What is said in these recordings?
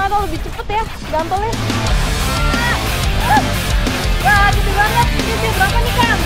ternyata lebih cepet ya gantolnya. Wah, gede banget. Ini berapa nih, Kang?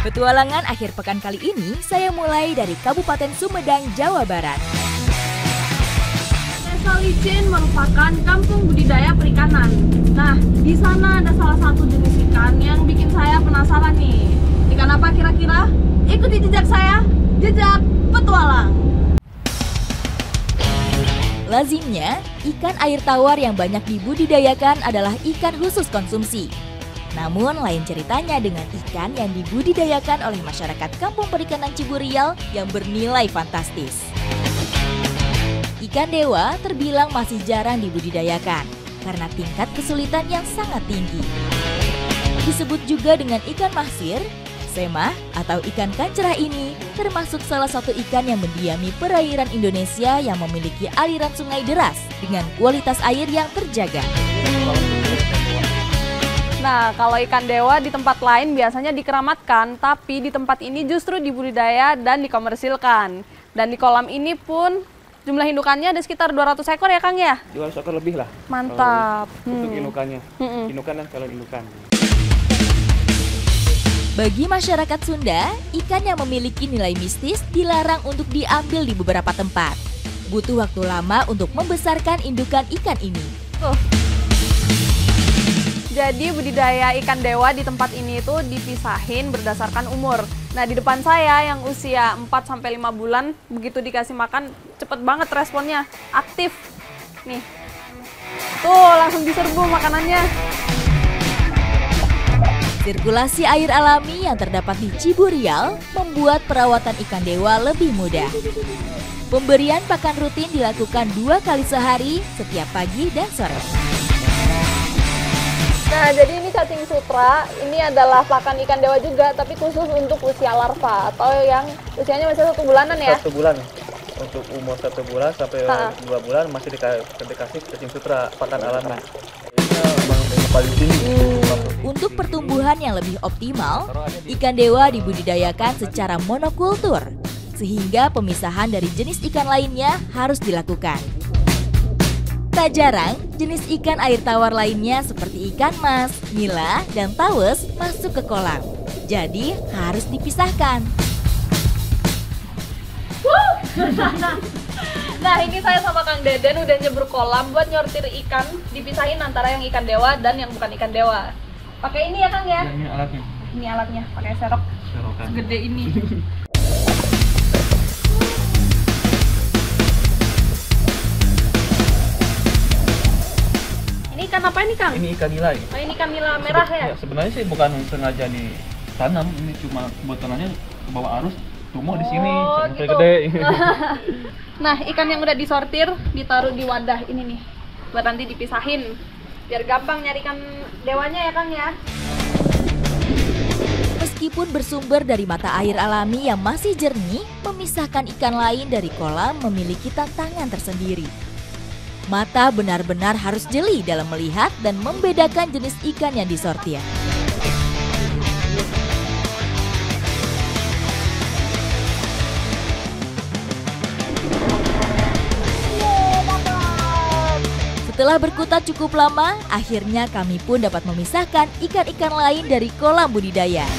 Petualangan akhir pekan kali ini saya mulai dari Kabupaten Sumedang, Jawa Barat. Desa Licin merupakan kampung budidaya perikanan. Nah, di sana ada salah satu jenis ikan yang bikin saya penasaran nih. Ikan apa kira-kira? Ikuti jejak saya, jejak petualang. Lazimnya, ikan air tawar yang banyak dibudidayakan adalah ikan khusus konsumsi. Namun lain ceritanya dengan ikan yang dibudidayakan oleh masyarakat Kampung Perikanan Ciburial yang bernilai fantastis. Ikan dewa terbilang masih jarang dibudidayakan karena tingkat kesulitan yang sangat tinggi. Disebut juga dengan ikan mahsir, semah atau ikan kancerah ini termasuk salah satu ikan yang mendiami perairan Indonesia yang memiliki aliran sungai deras dengan kualitas air yang terjaga. Nah, kalau ikan dewa di tempat lain biasanya dikeramatkan, tapi di tempat ini justru dibudidaya dan dikomersilkan. Dan di kolam ini pun jumlah indukannya ada sekitar 200 ekor ya, Kang ya? 200 ekor lebih lah. Mantap. Untuk indukannya. Indukan dan kalau indukan. Bagi masyarakat Sunda, ikan yang memiliki nilai mistis dilarang untuk diambil di beberapa tempat. Butuh waktu lama untuk membesarkan indukan ikan ini. Jadi budidaya ikan dewa di tempat ini itu dipisahin berdasarkan umur. Nah, di depan saya yang usia 4-5 bulan, begitu dikasih makan cepet banget responnya, aktif. Nih, tuh langsung diserbu makanannya. Sirkulasi air alami yang terdapat di Ciburial membuat perawatan ikan dewa lebih mudah. Pemberian pakan rutin dilakukan 2 kali sehari, setiap pagi dan sore. Nah, jadi ini cacing sutra, ini adalah pakan ikan dewa juga, tapi khusus untuk usia larva atau yang usianya masih 1 bulanan ya? 1 bulan. Untuk umur 1 bulan sampai 2 bulan masih dikasih cacing sutra pakan alami. Ini paling tinggi. Untuk pertumbuhan yang lebih optimal, ikan dewa dibudidayakan secara monokultur, sehingga pemisahan dari jenis ikan lainnya harus dilakukan. Tak jarang, jenis ikan air tawar lainnya seperti ikan mas, nila, dan tawes masuk ke kolam. Jadi harus dipisahkan. Nah, ini saya sama Kang Deden udah nyebur kolam buat nyortir ikan, dipisahin antara yang ikan dewa dan yang bukan ikan dewa. Pakai ini ya, Kang ya? Ini alatnya. Ini alatnya, pakai serok. Serokan. Segede ini. Ini ikan apa ini, Kang? Ini ikan nila. Oh, ini ikan nila merah ya? Sebenarnya sih bukan sengaja ditanam, ini cuma kebetulannya ke bawah arus tumbuh di sini sampai gitu. gede. Nah, ikan yang udah disortir ditaruh di wadah ini nih, buat nanti dipisahin, biar gampang nyari ikan dewanya ya, Kang ya. Meskipun bersumber dari mata air alami yang masih jernih, memisahkan ikan lain dari kolam memiliki tantangan tersendiri. Mata benar-benar harus jeli dalam melihat dan membedakan jenis ikan yang disortir. Setelah berkutat cukup lama, akhirnya kami pun dapat memisahkan ikan-ikan lain dari kolam budidaya.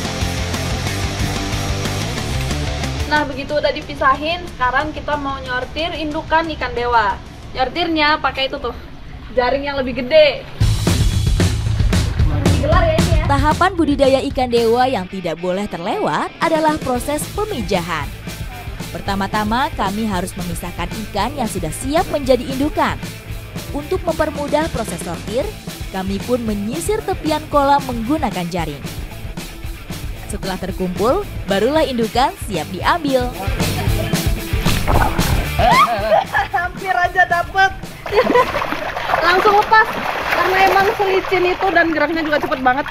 Nah, begitu udah dipisahin, sekarang kita mau nyortir indukan ikan dewa. Nyortirnya pakai itu tuh, jaring yang lebih gede. Digelar ya ini ya. Tahapan budidaya ikan dewa yang tidak boleh terlewat adalah proses pemijahan. Pertama-tama kami harus memisahkan ikan yang sudah siap menjadi indukan. Untuk mempermudah proses sortir, kami pun menyisir tepian kolam menggunakan jaring. Setelah terkumpul, barulah indukan siap diambil. Hampir aja dapet. Langsung lepas karena emang selicin itu dan geraknya juga cepet banget.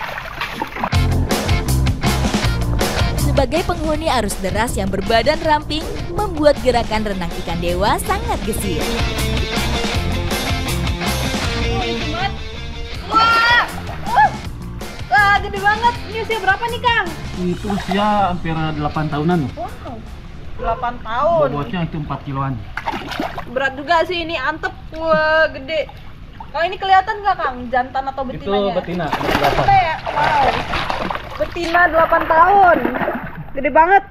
Sebagai penghuni arus deras yang berbadan ramping, membuat gerakan renang ikan dewa sangat gesit. Wah, wah, gede banget. Ini usia berapa nih, Kang? Itu usia hampir 8 tahunan. Wow, 8 tahun. Bobotnya itu 4 kiloan. Berat juga sih ini, antep. Wah, gede. Kalau ini kelihatan nggak, Kang? Jantan atau betinanya? Itu betina. Betina ya? Wow. Betina 8 tahun. Gede banget.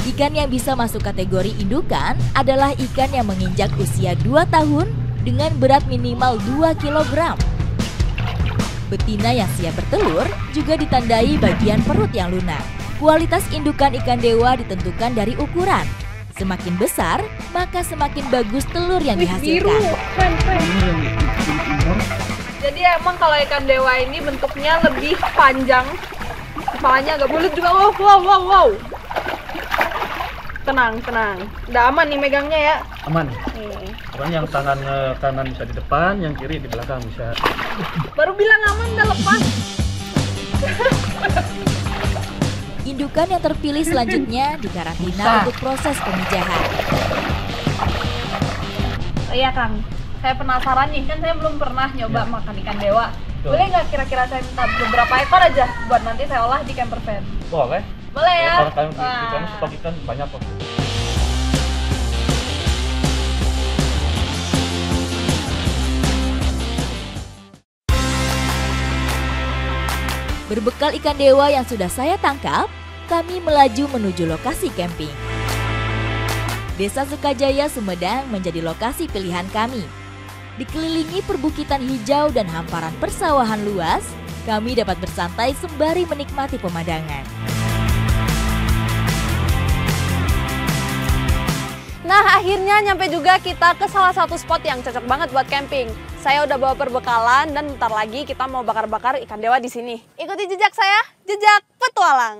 Ikan yang bisa masuk kategori indukan adalah ikan yang menginjak usia 2 tahun dengan berat minimal 2 kg. Betina yang siap bertelur juga ditandai bagian perut yang lunak. Kualitas indukan ikan dewa ditentukan dari ukuran. Semakin besar, maka semakin bagus telur yang dihasilkan. Biru, keren. Jadi emang kalau ikan dewa ini bentuknya lebih panjang, kepalanya agak bulat juga. Wow. Tenang. Udah aman nih megangnya ya. Aman. Yang tangan kanan bisa di depan, yang kiri di belakang bisa. Baru bilang aman udah lepas. Indukan yang terpilih selanjutnya dikarantina untuk proses pemijahan. Oh iya, Kang. Saya penasaran nih, kan saya belum pernah nyoba makan ikan dewa. Boleh nggak kira-kira saya minta beberapa ekor aja buat nanti saya olah di camper van? Boleh. Boleh ya? Kalau kalian ikan stok ikan banyak kok. Berbekal ikan dewa yang sudah saya tangkap, kami melaju menuju lokasi camping. Desa Sukajaya, Sumedang menjadi lokasi pilihan kami. Dikelilingi perbukitan hijau dan hamparan persawahan luas, kami dapat bersantai sembari menikmati pemandangan. Nah, akhirnya nyampe juga kita ke salah satu spot yang cocok banget buat camping. Saya udah bawa perbekalan dan bentar lagi kita mau bakar-bakar ikan dewa di sini. Ikuti jejak saya, jejak petualang.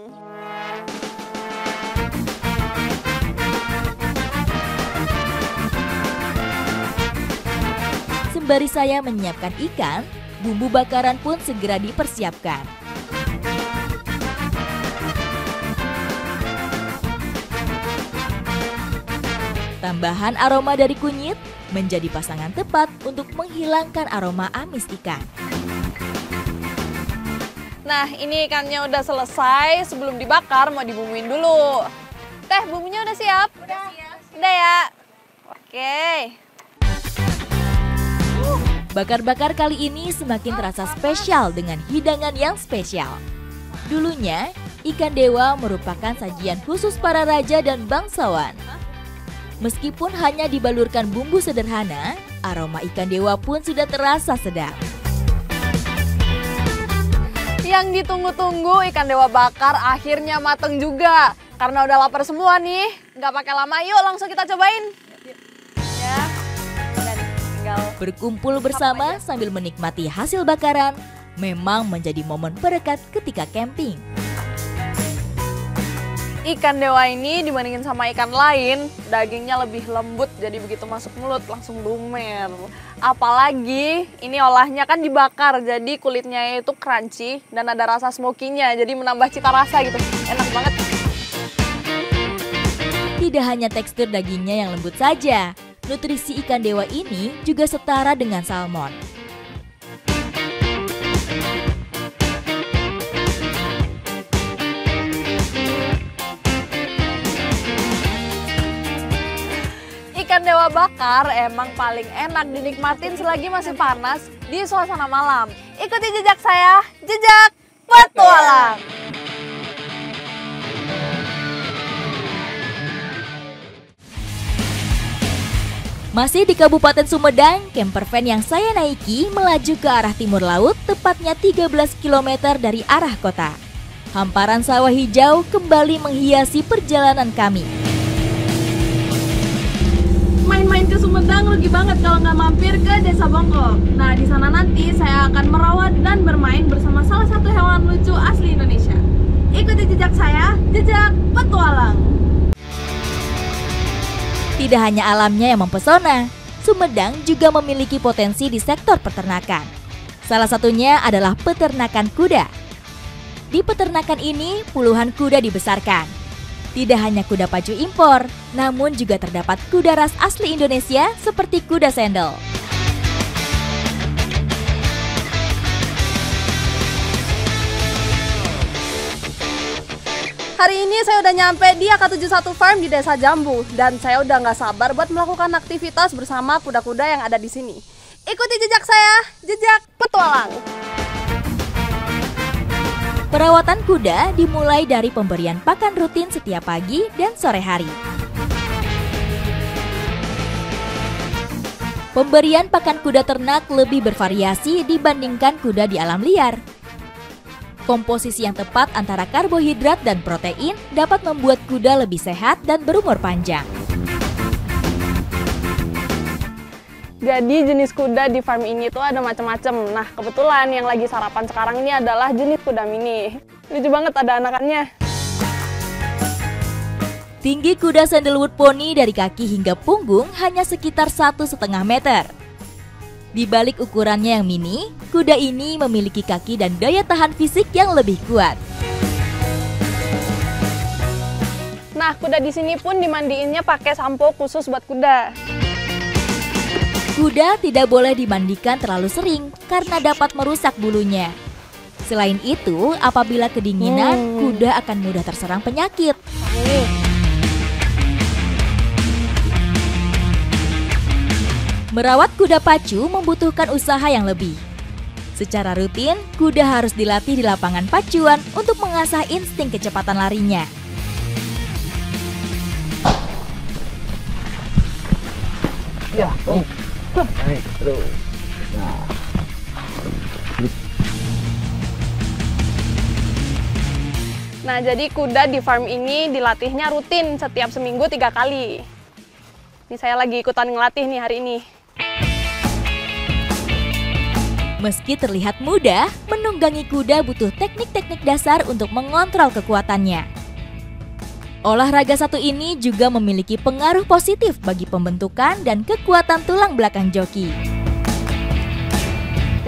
Sembari saya menyiapkan ikan, bumbu bakaran pun segera dipersiapkan. Tambahan aroma dari kunyit menjadi pasangan tepat untuk menghilangkan aroma amis ikan. Nah, ini ikannya udah selesai. Sebelum dibakar mau dibumbuin dulu. Teh, bumbunya udah siap? Udah ya? Oke. Bakar-bakar kali ini semakin terasa spesial dengan hidangan yang spesial. Dulunya, ikan dewa merupakan sajian khusus para raja dan bangsawan. Meskipun hanya dibalurkan bumbu sederhana, aroma ikan dewa pun sudah terasa sedap. Yang ditunggu-tunggu ikan dewa bakar akhirnya mateng juga. Karena udah lapar semua nih, nggak pakai lama, yuk langsung kita cobain. Ya, dan tinggal Berkumpul bersama sambil menikmati hasil bakaran memang menjadi momen perekat ketika camping. Ikan dewa ini dibandingin sama ikan lain, dagingnya lebih lembut, jadi begitu masuk mulut langsung lumer. Apalagi ini olahnya kan dibakar, jadi kulitnya itu crunchy dan ada rasa smoky-nya, jadi menambah cita rasa gitu. Enak banget. Tidak hanya tekstur dagingnya yang lembut saja, nutrisi ikan dewa ini juga setara dengan salmon. Ikan dewa bakar emang paling enak dinikmatin selagi masih panas di suasana malam. Ikuti jejak saya, jejak petualang. Masih di Kabupaten Sumedang, camper van yang saya naiki melaju ke arah timur laut, tepatnya 13 km dari arah kota. Hamparan sawah hijau kembali menghiasi perjalanan kami. Main Sumedang rugi banget kalau nggak mampir ke Desa Bongkok. Nah, di sana nanti saya akan merawat dan bermain bersama salah satu hewan lucu asli Indonesia. Ikuti jejak saya, jejak petualang. Tidak hanya alamnya yang mempesona, Sumedang juga memiliki potensi di sektor peternakan. Salah satunya adalah peternakan kuda. Di peternakan ini, puluhan kuda dibesarkan. Tidak hanya kuda pacu impor, namun juga terdapat kuda ras asli Indonesia seperti kuda sendal. Hari ini saya udah nyampe di AK71 Farm di Desa Jambu dan saya udah nggak sabar buat melakukan aktivitas bersama kuda-kuda yang ada di sini. Ikuti jejak saya, jejak petualang. Perawatan kuda dimulai dari pemberian pakan rutin setiap pagi dan sore hari. Pemberian pakan kuda ternak lebih bervariasi dibandingkan kuda di alam liar. Komposisi yang tepat antara karbohidrat dan protein dapat membuat kuda lebih sehat dan berumur panjang. Jadi jenis kuda di farm ini tuh ada macam-macam. Nah, kebetulan yang lagi sarapan sekarang ini adalah jenis kuda mini. Lucu banget ada anakannya. Tinggi kuda sandalwood pony dari kaki hingga punggung hanya sekitar 1,5 meter. Di balik ukurannya yang mini, kuda ini memiliki kaki dan daya tahan fisik yang lebih kuat. Nah, kuda di sini pun dimandiinnya pakai sampo khusus buat kuda. Kuda tidak boleh dimandikan terlalu sering karena dapat merusak bulunya. Selain itu, apabila kedinginan, kuda akan mudah terserang penyakit. Merawat kuda pacu membutuhkan usaha yang lebih. Secara rutin, kuda harus dilatih di lapangan pacuan untuk mengasah insting kecepatan larinya. Ya, naik terus. Nah. Nah, jadi kuda di farm ini dilatihnya rutin setiap seminggu 3 kali. Ini saya lagi ikutan ngelatih nih hari ini. Meski terlihat mudah, menunggangi kuda butuh teknik-teknik dasar untuk mengontrol kekuatannya. Olahraga satu ini juga memiliki pengaruh positif bagi pembentukan dan kekuatan tulang belakang joki.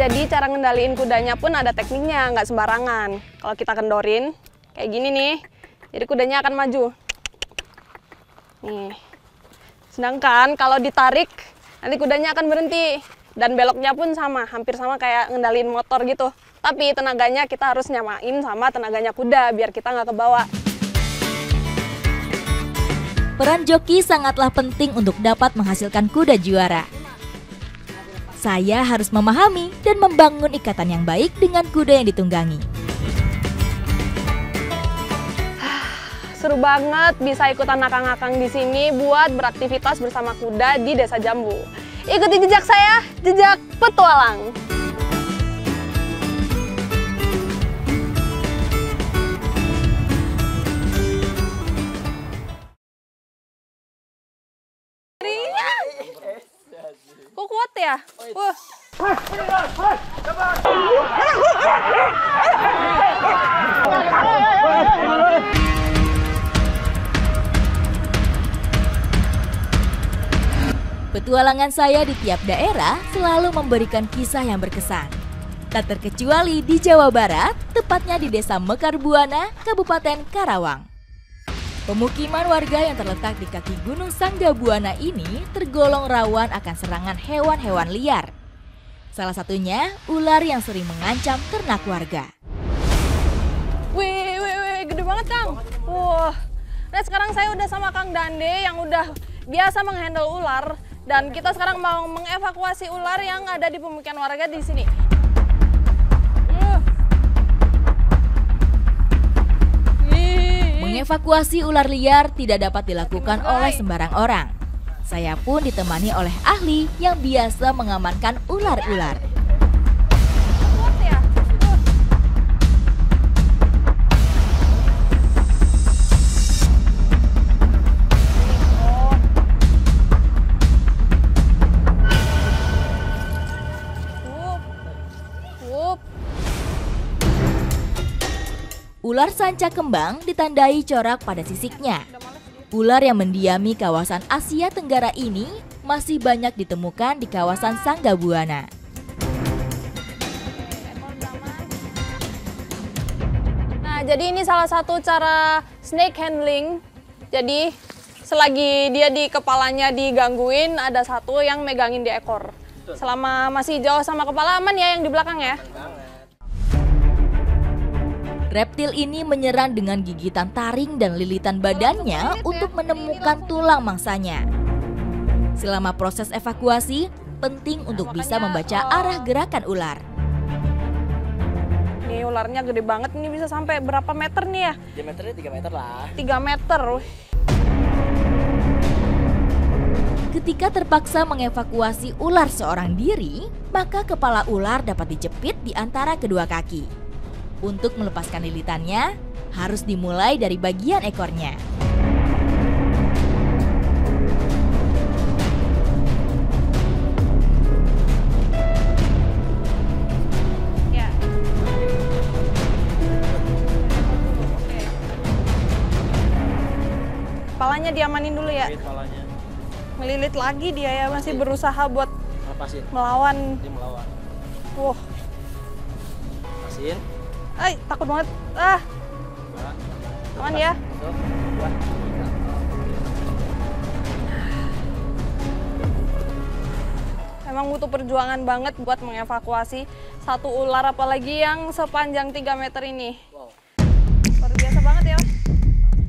Jadi cara ngendaliin kudanya pun ada tekniknya, nggak sembarangan. Kalau kita kendorin, kayak gini nih, jadi kudanya akan maju. Nih. Sedangkan kalau ditarik, nanti kudanya akan berhenti. Dan beloknya pun sama, hampir sama kayak ngendaliin motor gitu. Tapi tenaganya kita harus nyamain sama tenaganya kuda, biar kita nggak kebawa. Peran joki sangatlah penting untuk dapat menghasilkan kuda juara. Saya harus memahami dan membangun ikatan yang baik dengan kuda yang ditunggangi. Seru banget bisa ikutan akang-akang di sini buat beraktivitas bersama kuda di Desa Jambu. Ikuti jejak saya, jejak petualang. Kok kuat ya? Wah. Petualangan saya di tiap daerah selalu memberikan kisah yang berkesan. Tak terkecuali di Jawa Barat, tepatnya di Desa Mekar Buana, Kabupaten Karawang. Pemukiman warga yang terletak di kaki Gunung Sangga Buana ini tergolong rawan akan serangan hewan-hewan liar. Salah satunya ular yang sering mengancam ternak warga. Wih, gede banget Kang. Wah. Nah sekarang saya udah sama Kang Dande yang udah biasa menghandle ular. Dan kita sekarang mau mengevakuasi ular yang ada di pemukiman warga di sini. Mengevakuasi ular liar tidak dapat dilakukan oleh sembarang orang. Saya pun ditemani oleh ahli yang biasa mengamankan ular-ular. Ular sanca kembang ditandai corak pada sisiknya. Ular yang mendiami kawasan Asia Tenggara ini masih banyak ditemukan di kawasan Sanggabuana. Nah, jadi ini salah satu cara snake handling. Jadi selagi dia di kepalanya digangguin, ada satu yang megangin di ekor. Selama masih jauh sama kepala aman ya yang di belakang ya. Reptil ini menyerang dengan gigitan taring dan lilitan badannya untuk menemukan tulang mangsanya. Selama proses evakuasi, penting untuk bisa membaca arah gerakan ular. Ini ularnya gede banget, ini bisa sampai berapa meter nih ya? Diameternya 3 meter lah. 3 meter. Ketika terpaksa mengevakuasi ular seorang diri, maka kepala ular dapat dijepit di antara kedua kaki. Untuk melepaskan lilitannya, harus dimulai dari bagian ekornya. Ya. Kepalanya diamanin dulu ya. Kepalanya. Melilit lagi dia ya, masih berusaha buat Lepasin. melawan. Dia melawan. Wah, Lepasin. takut banget. Ah, 2. aman ya. 1, 2, 3. Memang butuh perjuangan banget buat mengevakuasi satu ular, apalagi yang sepanjang 3 meter ini. Wow. Luar biasa banget ya.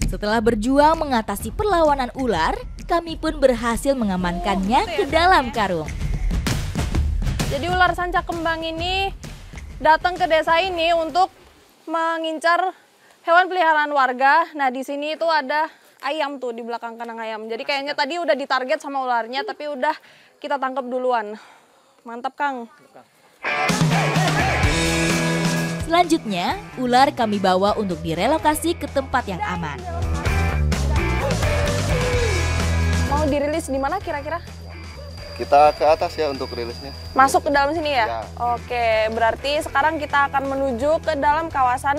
Setelah berjuang mengatasi perlawanan ular, kami pun berhasil mengamankannya ke dalam karung. Jadi ular sanca kembang ini datang ke desa ini untuk mengincar hewan peliharaan warga. Nah, di sini itu ada ayam tuh di belakang kandang ayam. Jadi kayaknya tadi udah ditarget sama ularnya, tapi udah kita tangkap duluan. Mantap, Kang. Selanjutnya, ular kami bawa untuk direlokasi ke tempat yang aman. Mau dirilis di mana kira-kira? Kita ke atas ya untuk rilisnya. Masuk ke dalam sini ya? Ya. Oke, berarti sekarang kita akan menuju ke dalam kawasan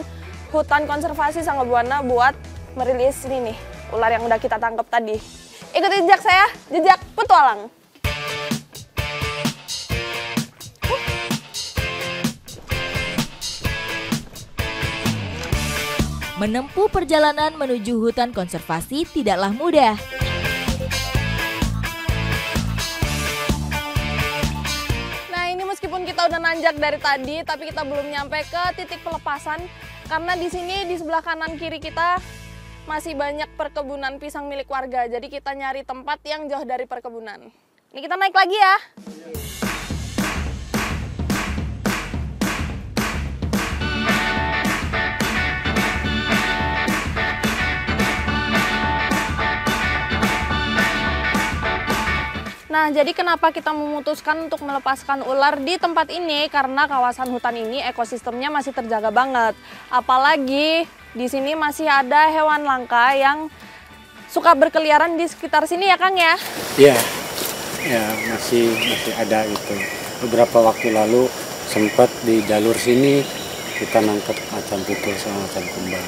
hutan konservasi Sanggabuana buat merilis ini nih, ular yang udah kita tangkap tadi. Ikuti jejak saya, jejak petualang. Menempuh perjalanan menuju hutan konservasi tidaklah mudah. Nah, ini meskipun kita udah nanjak dari tadi, tapi kita belum nyampe ke titik pelepasan karena di sini di sebelah kanan kiri kita masih banyak perkebunan pisang milik warga. Jadi kita nyari tempat yang jauh dari perkebunan. Ini kita naik lagi ya. Nah, jadi kenapa kita memutuskan untuk melepaskan ular di tempat ini? Karena kawasan hutan ini ekosistemnya masih terjaga banget. Apalagi di sini masih ada hewan langka yang suka berkeliaran di sekitar sini ya, Kang ya? Iya, ya masih ada gitu. Beberapa waktu lalu sempat di jalur sini kita nangkep macan tutul sama macan kumbang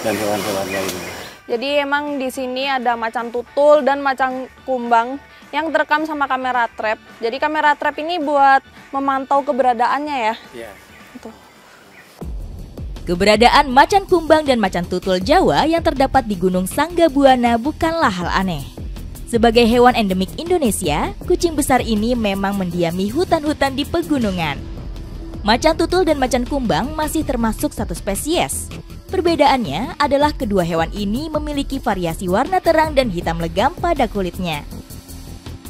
dan hewan-hewan lainnya. Jadi emang di sini ada macan tutul dan macan kumbang yang terekam sama kamera trap. Jadi kamera trap ini buat memantau keberadaannya ya. Iya. Tuh. Keberadaan macan kumbang dan macan tutul Jawa yang terdapat di Gunung Sanggabuana bukanlah hal aneh. Sebagai hewan endemik Indonesia, kucing besar ini memang mendiami hutan-hutan di pegunungan. Macan tutul dan macan kumbang masih termasuk satu spesies. Perbedaannya adalah kedua hewan ini memiliki variasi warna terang dan hitam legam pada kulitnya.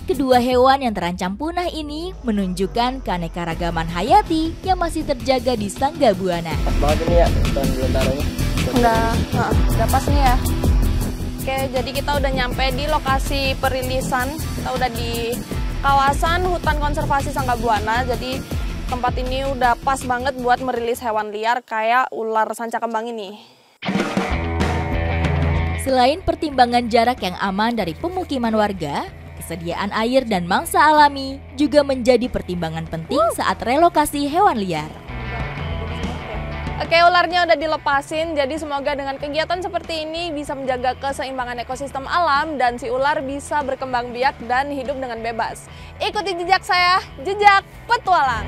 Kedua hewan yang terancam punah ini menunjukkan keanekaragaman hayati yang masih terjaga di Sanggabuana. Pas banget ini ya, hutan belantaranya. Udah pas nih ya. Oke, jadi kita udah nyampe di lokasi perilisan. Kita udah di kawasan hutan konservasi Sanggabuana. Jadi tempat ini udah pas banget buat merilis hewan liar kayak ular sanca kembang ini. Selain pertimbangan jarak yang aman dari pemukiman warga, kesediaan air dan mangsa alami juga menjadi pertimbangan penting saat relokasi hewan liar. Oke, ularnya udah dilepasin, jadi semoga dengan kegiatan seperti ini bisa menjaga keseimbangan ekosistem alam dan si ular bisa berkembang biak dan hidup dengan bebas. Ikuti jejak saya, jejak petualang.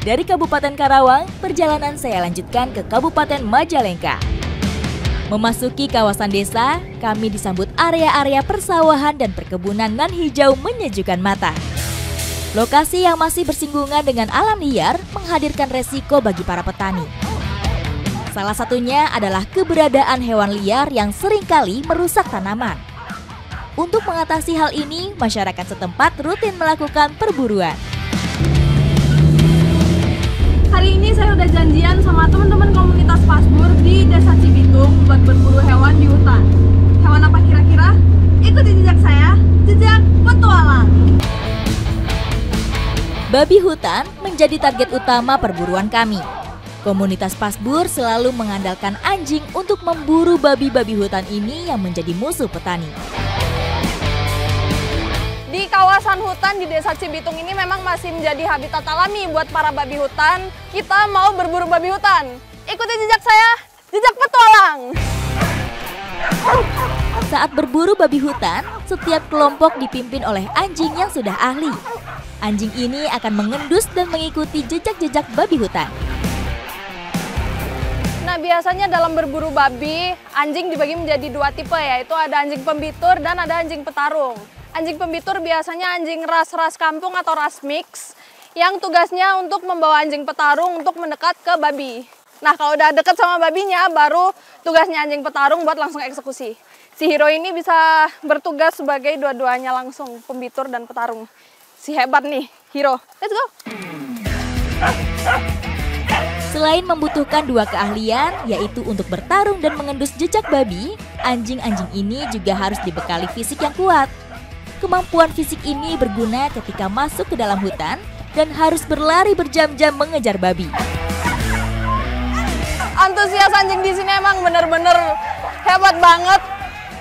Dari Kabupaten Karawang, perjalanan saya lanjutkan ke Kabupaten Majalengka. Memasuki kawasan desa, kami disambut area-area persawahan dan perkebunan nan hijau menyejukkan mata. Lokasi yang masih bersinggungan dengan alam liar menghadirkan resiko bagi para petani. Salah satunya adalah keberadaan hewan liar yang seringkali merusak tanaman. Untuk mengatasi hal ini, masyarakat setempat rutin melakukan perburuan. Hari ini saya udah janjian sama teman-teman komunitas Pasbur di Desa Cibitung buat berburu hewan di hutan. Hewan apa kira-kira? Ikuti jejak saya, jejak petualang. Babi hutan menjadi target utama perburuan kami. Komunitas Pasbur selalu mengandalkan anjing untuk memburu babi-babi hutan ini yang menjadi musuh petani. Di kawasan hutan di Desa Cibitung ini memang masih menjadi habitat alami buat para babi hutan. Kita mau berburu babi hutan. Ikuti jejak saya, jejak petualang. Saat berburu babi hutan, setiap kelompok dipimpin oleh anjing yang sudah ahli. Anjing ini akan mengendus dan mengikuti jejak-jejak babi hutan. Nah, biasanya dalam berburu babi, anjing dibagi menjadi dua tipe, yaitu ada anjing pembitur dan ada anjing petarung. Anjing pembitur biasanya anjing ras kampung atau ras mix yang tugasnya untuk membawa anjing petarung untuk mendekat ke babi. Nah, kalau udah deket sama babinya, baru tugasnya anjing petarung buat langsung eksekusi. Si hero ini bisa bertugas sebagai dua-duanya langsung, pembitur dan petarung. Si hebat nih, hero. Let's go! Selain membutuhkan dua keahlian, yaitu untuk bertarung dan mengendus jejak babi, anjing-anjing ini juga harus dibekali fisik yang kuat. Kemampuan fisik ini berguna ketika masuk ke dalam hutan dan harus berlari berjam-jam mengejar babi. Antusias anjing di sini emang bener-bener hebat banget.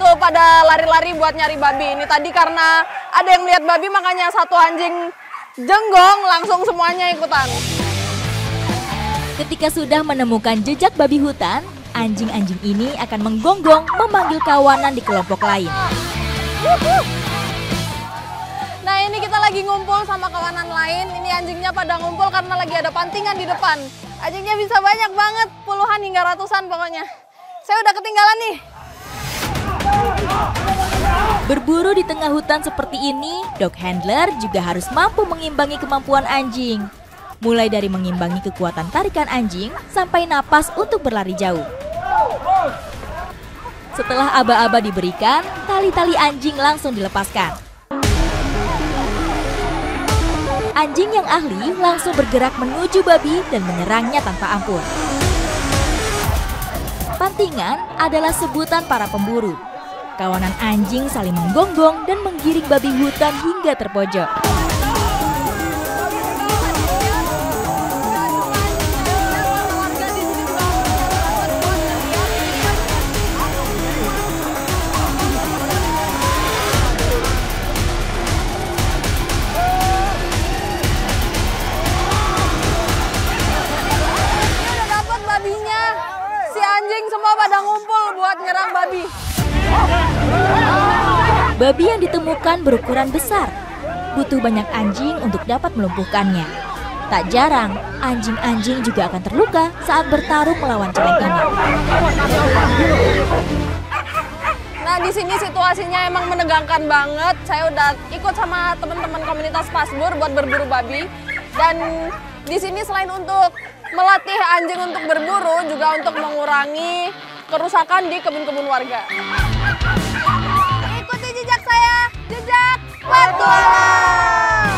Tuh pada lari-lari buat nyari babi. Ini tadi karena ada yang lihat babi makanya satu anjing jenggong langsung semuanya ikutan. Ketika sudah menemukan jejak babi hutan, anjing-anjing ini akan menggonggong memanggil kawanan di kelompok lain. Nah, ini kita lagi ngumpul sama kawanan lain. Ini anjingnya pada ngumpul karena lagi ada pantingan di depan. Anjingnya bisa banyak banget, puluhan hingga ratusan pokoknya. Saya udah ketinggalan nih. Berburu di tengah hutan seperti ini, dog handler juga harus mampu mengimbangi kemampuan anjing. Mulai dari mengimbangi kekuatan tarikan anjing sampai napas untuk berlari jauh. Setelah aba-aba diberikan, tali-tali anjing langsung dilepaskan. Anjing yang ahli langsung bergerak menuju babi dan menyerangnya tanpa ampun. Pantingan adalah sebutan para pemburu. Kawanan anjing saling menggonggong dan menggiring babi hutan hingga terpojok. Pada ngumpul buat nyerang babi. Babi yang ditemukan berukuran besar. Butuh banyak anjing untuk dapat melumpuhkannya. Tak jarang, anjing-anjing juga akan terluka saat bertarung melawan celeng ini. Nah, di sini situasinya emang menegangkan banget. Saya udah ikut sama teman-teman komunitas Pasbur buat berburu babi. Dan di sini selain untuk melatih anjing untuk berburu, juga untuk mengurangi kerusakan di kebun-kebun warga. Ikuti jejak saya, jejak petualang.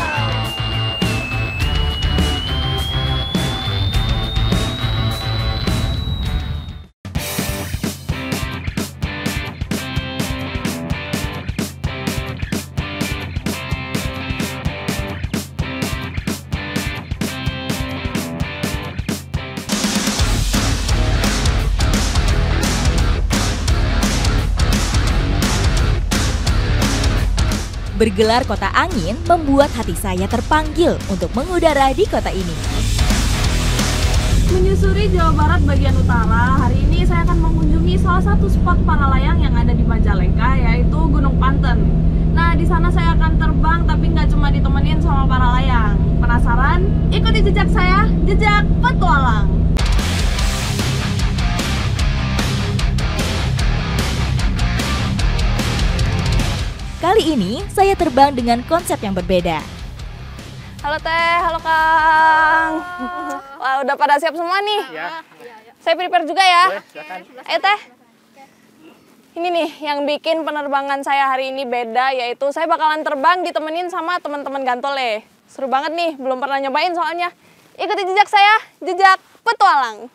Bergelar kota angin membuat hati saya terpanggil untuk mengudara di kota ini. Menyusuri Jawa Barat bagian utara, hari ini saya akan mengunjungi salah satu spot para layang yang ada di Majalengka, yaitu Gunung Panten. Nah, di sana saya akan terbang, tapi nggak cuma ditemenin sama para layang. Penasaran? Ikuti jejak saya, jejak petualang. Kali ini saya terbang dengan konsep yang berbeda. Halo Teh, halo Kang. Wah, udah pada siap semua nih. Ya. Saya prepare juga ya. Boleh, silakan. Ayo Teh. Ini nih yang bikin penerbangan saya hari ini beda, yaitu saya bakalan terbang ditemenin sama teman-teman Gantole. Seru banget nih, belum pernah nyobain soalnya. Ikuti jejak saya, jejak petualang.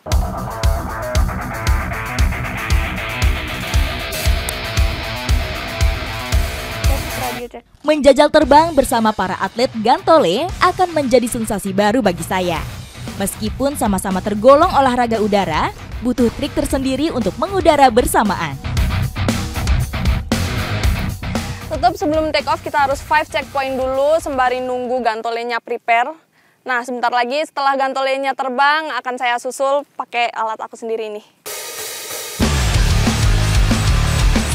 Menjajal terbang bersama para atlet Gantole akan menjadi sensasi baru bagi saya. Meskipun sama-sama tergolong olahraga udara, butuh trik tersendiri untuk mengudara bersamaan. Tetap sebelum take off kita harus 5 checkpoint dulu sembari nunggu Gantolenya prepare. Nah, sebentar lagi setelah Gantolenya terbang akan saya susul pakai alat aku sendiri nih.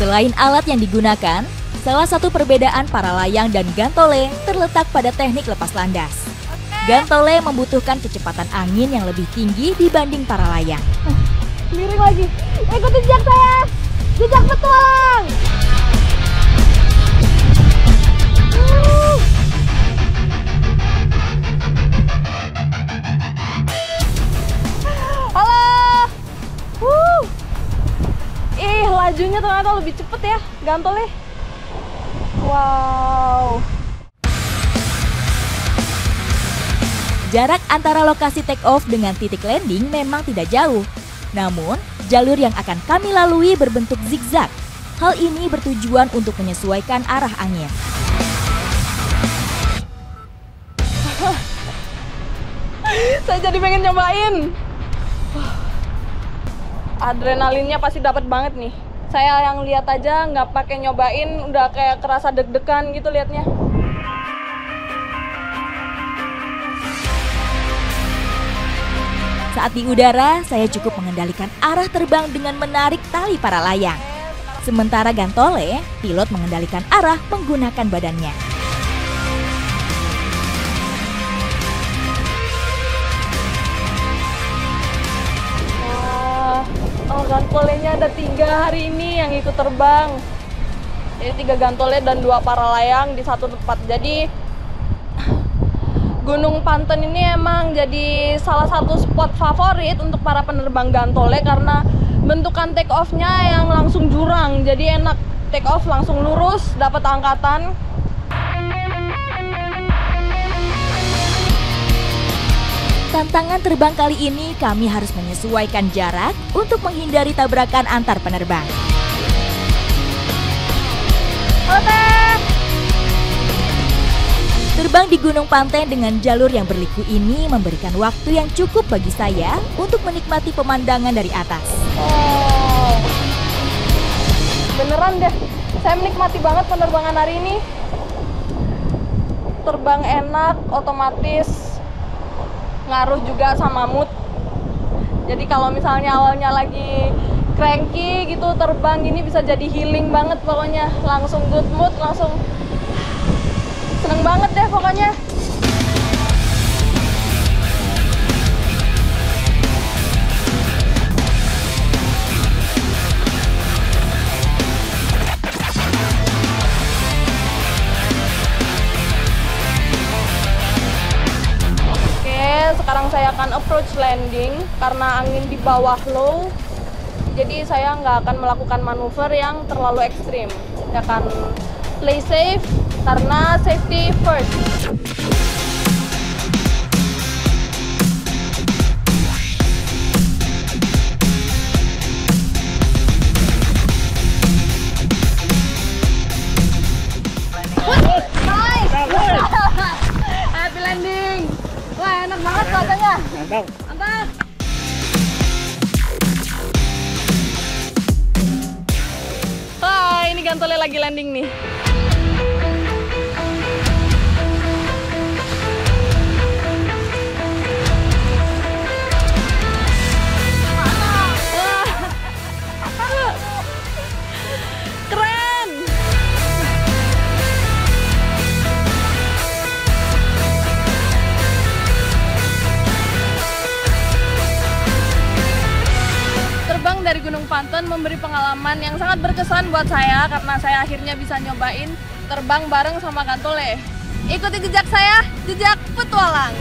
Selain alat yang digunakan, salah satu perbedaan para layang dan Gantole terletak pada teknik lepas landas. Gantole membutuhkan kecepatan angin yang lebih tinggi dibanding para layang. Miring lagi. Ikuti jejak saya. Jejak petualang. Halo. Lajunya ternyata lebih cepet ya, Gantole. Wow. Jarak antara lokasi take off dengan titik landing memang tidak jauh. Namun, jalur yang akan kami lalui berbentuk zigzag. Hal ini bertujuan untuk menyesuaikan arah angin. Saya jadi pengen nyobain. Adrenalinnya pasti dapat banget nih. Saya yang lihat aja nggak pakai nyobain udah kayak kerasa deg-degan gitu liatnya. Saat di udara, saya cukup mengendalikan arah terbang dengan menarik tali para layang. Sementara Gantole, pilot mengendalikan arah menggunakan badannya. Gantolenya ada 3 hari ini yang ikut terbang. Jadi 3 Gantole dan 2 para layang di satu tempat. Jadi Gunung Panten ini emang jadi salah satu spot favorit untuk para penerbang Gantole karena bentukan take off-nya yang langsung jurang. Jadi enak take off langsung lurus, dapat angkatan. Tantangan terbang kali ini kami harus menyesuaikan jarak untuk menghindari tabrakan antar penerbang. Terbang di Gunung Panten dengan jalur yang berliku ini memberikan waktu yang cukup bagi saya untuk menikmati pemandangan dari atas. Oh, beneran deh, saya menikmati banget penerbangan hari ini. Terbang enak, otomatis ngaruh juga sama mood. Jadi kalau misalnya awalnya lagi cranky gitu, terbang gini bisa jadi healing banget pokoknya. Langsung good mood, langsung seneng banget deh pokoknya. Sekarang saya akan approach landing karena angin di bawah low, jadi saya nggak akan melakukan manuver yang terlalu ekstrim. Saya akan play safe karena safety first. Happy landing. Wah, enak banget cuacanya. Mantap. Mantap. Hai, ini Gantole lagi landing nih. pengalaman yang sangat berkesan buat saya karena saya akhirnya bisa nyobain terbang bareng sama Kantole. Ikuti jejak saya, jejak petualang.